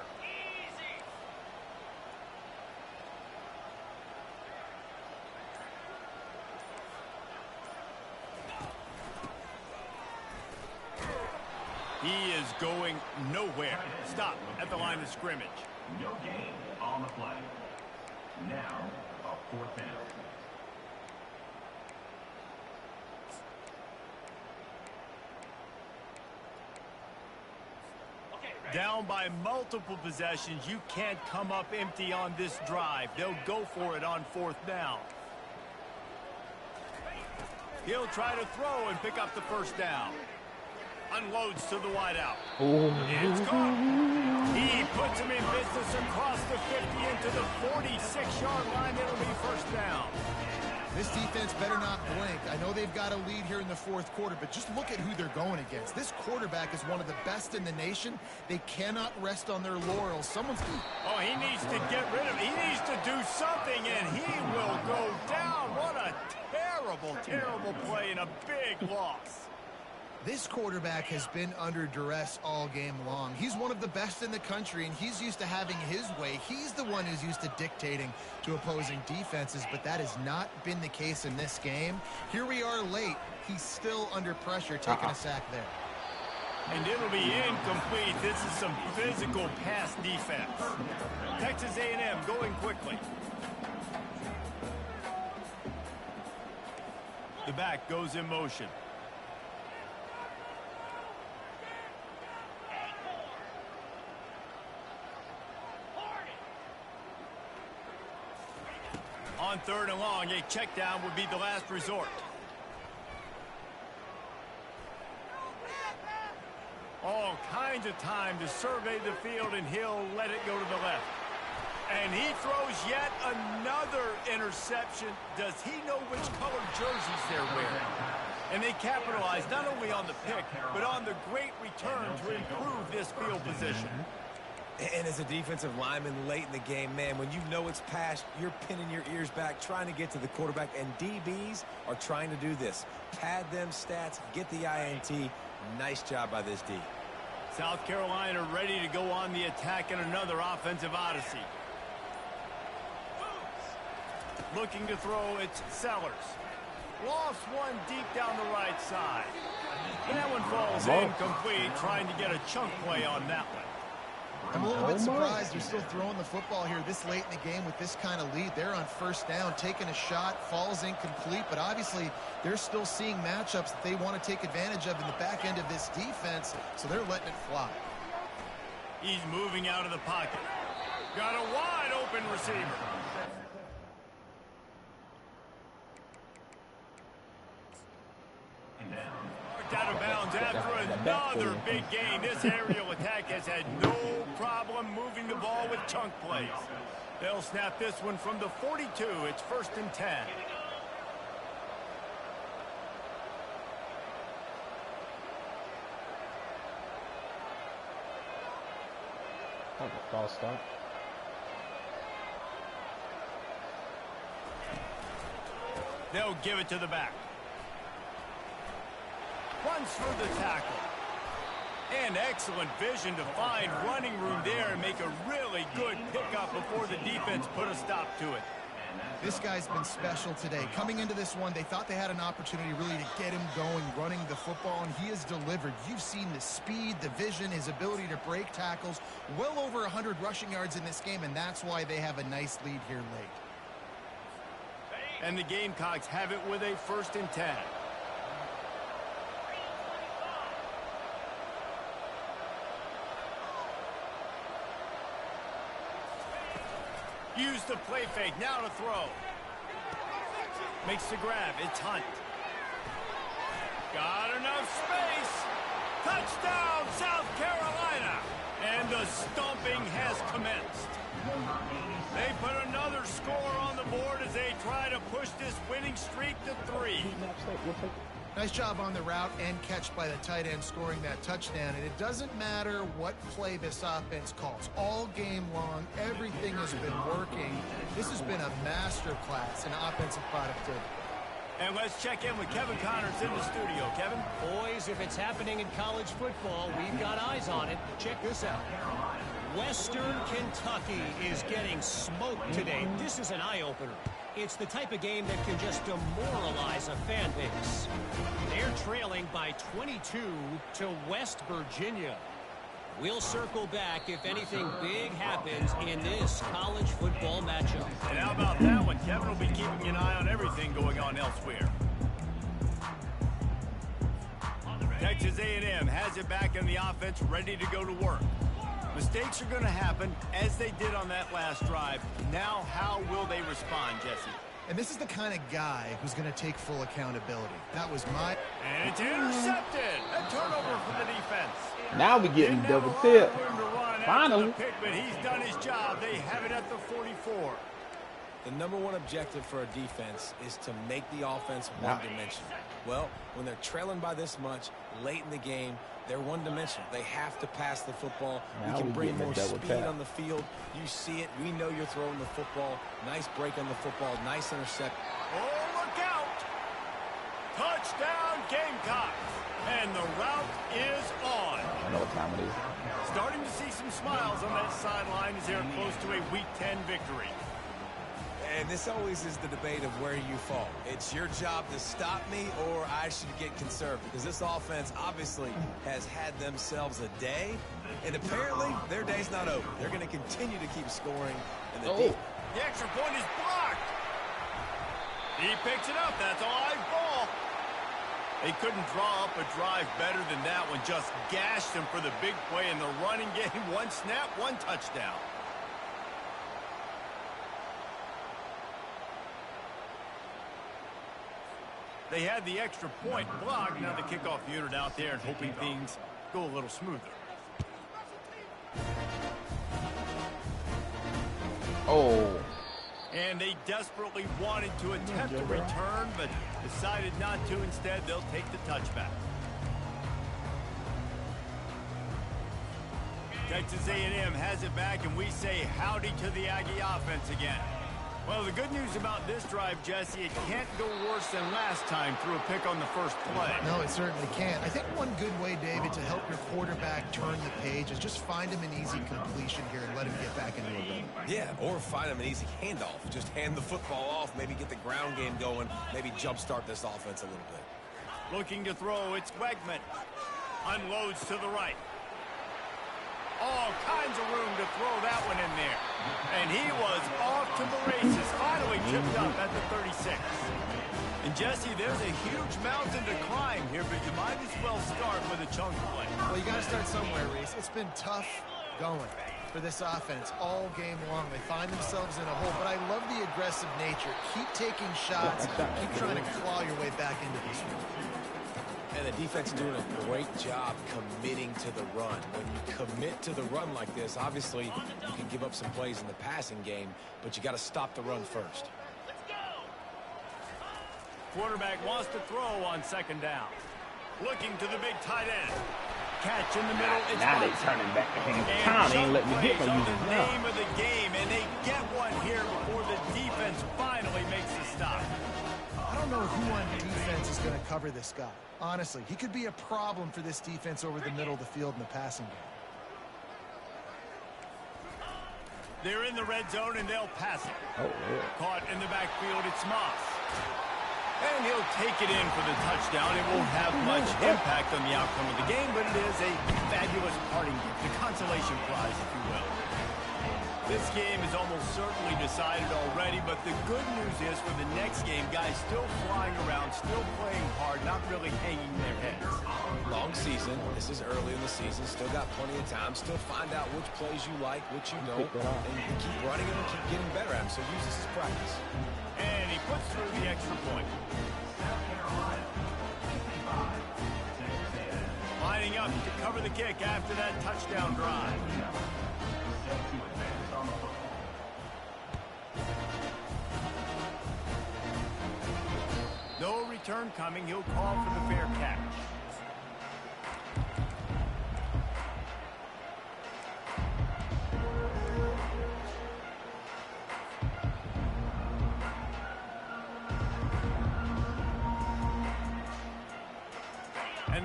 He is going nowhere. Stop at the line of scrimmage. No gain on the play. Now, a 4th down. Down by multiple possessions, you can't come up empty on this drive. They'll go for it on 4th down. He'll try to throw and pick up the first down. Unloads to the wideout. It's caught. He puts him in business across the 50 into the 46-yard line. It'll be first down. This defense better not blink. I know they've got a lead here in the 4th quarter, but just look at who they're going against. This quarterback is one of the best in the nation. They cannot rest on their laurels. Oh, he needs to get rid of it. He needs to do something, and he will go down. What a terrible, terrible play and a big loss. This quarterback has been under duress all game long. He's one of the best in the country, and he's used to having his way. He's the one who's used to dictating to opposing defenses, but that has not been the case in this game. Here we are late. He's still under pressure, taking a sack there. And it'll be incomplete. This is some physical pass defense. Texas A&M going quickly. The back goes in motion. On 3rd and long, a check down would be the last resort. All kinds of time to survey the field, and he'll let it go to the left. And he throws yet another interception. Does he know which colored jerseys they're wearing? And they capitalize not only on the pick, but on the great return to improve this field position. And as a defensive lineman late in the game, man, when you know it's past, you're pinning your ears back, trying to get to the quarterback, and DBs are trying to do this. Pad them stats, get the INT. Nice job by this D. South Carolina ready to go on the attack in another offensive odyssey. Looking to throw, it's Sellers. Lost one deep down the right side. And that one falls incomplete, trying to get a chunk play on that one. I'm a little bit surprised they're still throwing the football here this late in the game with this kind of lead. They're on 1st down, taking a shot, falls incomplete, but obviously they're still seeing matchups that they want to take advantage of in the back end of this defense, so they're letting it fly. He's moving out of the pocket. Got a wide open receiver. Out of bounds after another big gain. This aerial attack has had no problem moving the ball with chunk plays. They'll snap this one from the 42. It's 1st and 10. That's a false start. They'll give it to the back. Runs for the tackle. And excellent vision to find running room there and make a really good pickup before the defense put a stop to it. This guy's been special today. Coming into this one, they thought they had an opportunity really to get him going, running the football, and he has delivered. You've seen the speed, the vision, his ability to break tackles. Well over 100 rushing yards in this game, and that's why they have a nice lead here late. And the Gamecocks have it with a 1st and 10. Use the play fake, now to throw. Makes the grab, it's Hunt. Got enough space. Touchdown, South Carolina. And the stomping has commenced. They put another score on the board as they try to push this winning streak to 3. Nice job on the route and catch by the tight end scoring that touchdown. And it doesn't matter what play this offense calls. All game long, everything has been working. This has been a masterclass in offensive productivity. And let's check in with Kevin Connors in the studio. Kevin? Boys, if it's happening in college football, we've got eyes on it. Check this out. Western Kentucky is getting smoked today. This is an eye-opener. It's the type of game that can just demoralize a fan base. They're trailing by 22 to West Virginia. We'll circle back if anything big happens in this college football matchup. And how about that one? Kevin will be keeping an eye on everything going on elsewhere. Texas A&M has it back in the offense, ready to go to work. Mistakes are going to happen, as they did on that last drive. Now, how will they respond, Jesse? And this is the kind of guy who's going to take full accountability. That was my... And it's intercepted. A turnover for the defense. Now we getting double tip. Finally. Pick, but he's done his job. They have it at the 44. The number one objective for a defense is to make the offense one-dimensional. Well, when they're trailing by this much late in the game, they're one-dimensional. They have to pass the football. Now we can bring more speed tap on the field. You see it. We know you're throwing the football. Nice break on the football. Nice intercept. Oh, look out! Touchdown, Gamecocks! And the route is on. I know what time it is. Starting to see some smiles on that sideline as they're close to a Week 10 victory. And this always is the debate of where you fall. It's your job to stop me, or I should get conservative. Because this offense obviously has had themselves a day, and apparently their day's not over. They're going to continue to keep scoring. And the extra point is blocked. He picks it up. That's a live ball. They couldn't draw up a drive better than that one. Just gashed him for the big play in the running game. One snap, one touchdown. They had the extra point blocked. Now the kickoff unit out there and hoping things go a little smoother. Oh. And they desperately wanted to attempt a return, but decided not to. Instead, they'll take the touchback. Texas A&M has it back, and we say howdy to the Aggie offense again. Well, the good news about this drive, Jesse, it can't go worse than last time through a pick on the first play. No, it certainly can't. I think one good way, David, to help your quarterback turn the page is just find him an easy completion here and let him get back into a rhythm. Yeah, or find him an easy handoff. Just hand the football off, maybe get the ground game going, maybe jumpstart this offense a little bit. Looking to throw, it's Wegman. Unloads to the right. All kinds of room to throw that one in there. And he was off to the races. Finally tripped up at the 36. And Jesse, there's a huge mountain to climb here, but you might as well start with a chunk play. Well, you got to start somewhere, Reese. It's been tough going for this offense all game long. They find themselves in a hole, but I love the aggressive nature. Keep taking shots. Keep trying to claw your way back into this one. And the defense is doing a great job committing to the run. When you commit to the run like this, obviously you can give up some plays in the passing game, but you got to stop the run first. Quarterback wants to throw on second down. Looking to the big tight end. Catch in the middle. It's now they turning back. Tom ain't letting me get my the name of the game, and they get one here before the defense finally makes the stop. I don't know who on defense is going to cover this guy. Honestly, he could be a problem for this defense over the middle of the field in the passing game. They're in the red zone, and they'll pass it. Oh, yeah. Caught in the backfield, it's Moss. And he'll take it in for the touchdown. It won't have much impact on the outcome of the game, but it is a fabulous parting gift, a consolation prize, if you will. This game is almost certainly decided already, but the good news is for the next game, guys still flying around, still playing hard, not really hanging their heads. Long season. This is early in the season. Still got plenty of time. Still find out which plays you like, which you don't, and you keep running them and keep getting better at them. So use this as practice. And he puts through the extra point. Lining up to cover the kick after that touchdown drive. No return coming. He'll call for the fair catch.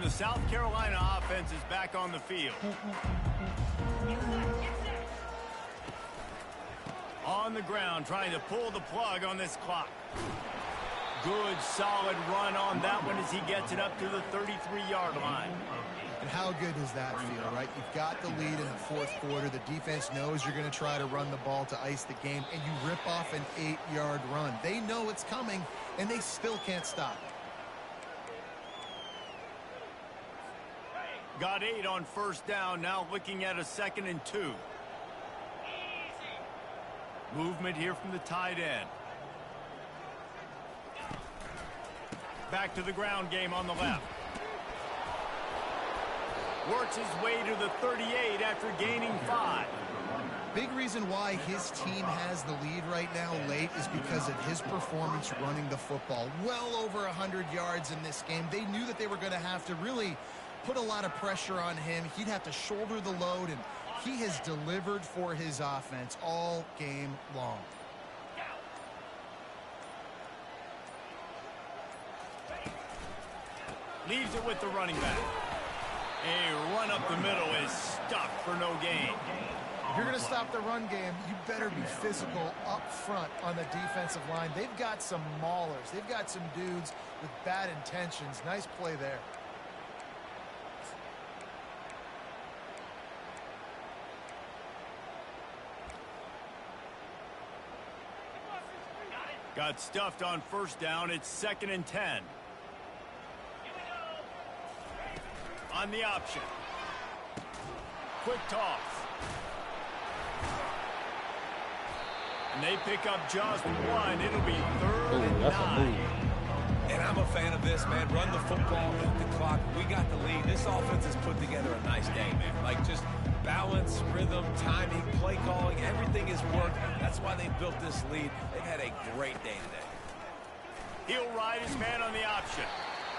And the South Carolina offense is back on the field. On the ground, trying to pull the plug on this clock. Good, solid run on that one as he gets it up to the 33-yard line. And how good does that feel, right? You've got the lead in the fourth quarter. The defense knows you're going to try to run the ball to ice the game, and you rip off an 8-yard run. They know it's coming, and they still can't stop it. Got 8 on first down, now looking at a 2nd and 2. Movement here from the tight end. Back to the ground game on the left. Works his way to the 38 after gaining 5. Big reason why his team has the lead right now late is because of his performance running the football. Well over 100 yards in this game. They knew that they were going to have to really put a lot of pressure on him. He'd have to shoulder the load, and he has delivered for his offense all game long. Leaves it with the running back. A run up the middle is stuck for no gain. If you're going to stop the run game, you better be physical up front on the defensive line. They've got some maulers. They've got some dudes with bad intentions. Nice play there. Got stuffed on first down. It's 2nd and 10. On the option. Quick toss. And they pick up just 1. It'll be 3rd and 9. And I'm a fan of this, man. Run the football, hit the clock. We got the lead. This offense has put together a nice day, man. Like, just balance, rhythm, timing, play calling, everything has worked. That's why they built this lead. They've had a great day today. He'll ride his man on the option.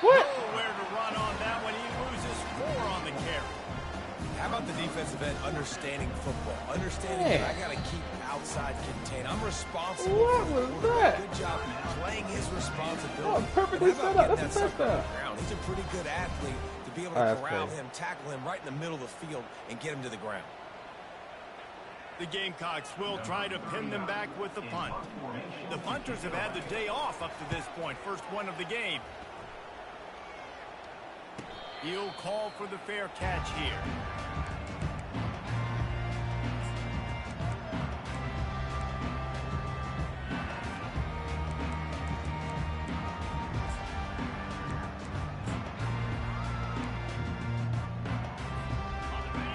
What? Nowhere to run on that one. He loses 4 on the carry. How about the defensive end understanding football? Understanding that I got to keep outside contained. I'm responsible. What was that? Good job playing his responsibility. Oh, perfectly And how set about up. getting That's a that sucker on touchdown. the ground? He's a pretty good athlete to be able Oh, to that's corral crazy. him, tackle him right in the middle of the field, and get him to the ground. The Gamecocks will try to pin them back with the punt. The punters have had the day off up to this point. First one of the game. He'll call for the fair catch here.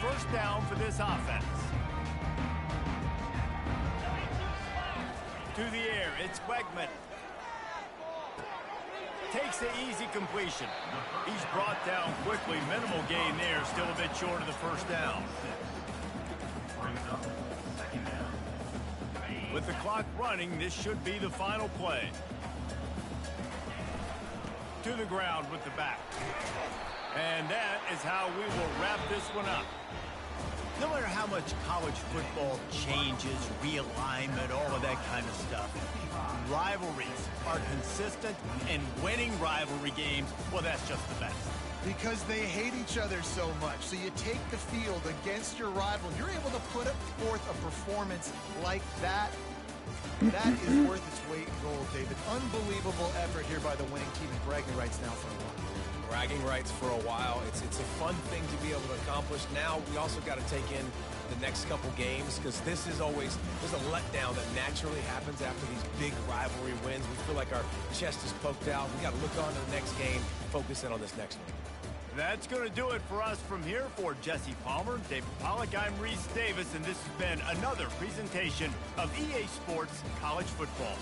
First down for this offense. To the air, it's Wegman. Takes the easy completion. He's brought down quickly. Minimal gain there. Still a bit short of the first down. With the clock running, this should be the final play. To the ground with the back. And that is how we will wrap this one up. No matter how much college football changes, realignment, all of that kind of stuff, rivalries are consistent, and winning rivalry games, well, that's just the best. Because they hate each other so much. So you take the field against your rival. You're able to put forth a performance like that. That is worth its weight in gold, David. Unbelievable effort here by the winning team, and bragging rights now for a while. Bragging rights for a while. It's a fun thing to be able to accomplish. Now we also got to take in the next couple games, because there's a letdown that naturally happens after these big rivalry wins. We feel like our chest is poked out. We got to look on to the next game, focus in on this next one. That's going to do it for us from here. For Jesse Palmer, David Pollack, I'm Reese Davis, and this has been another presentation of EA Sports College Football.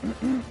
Mm-mm.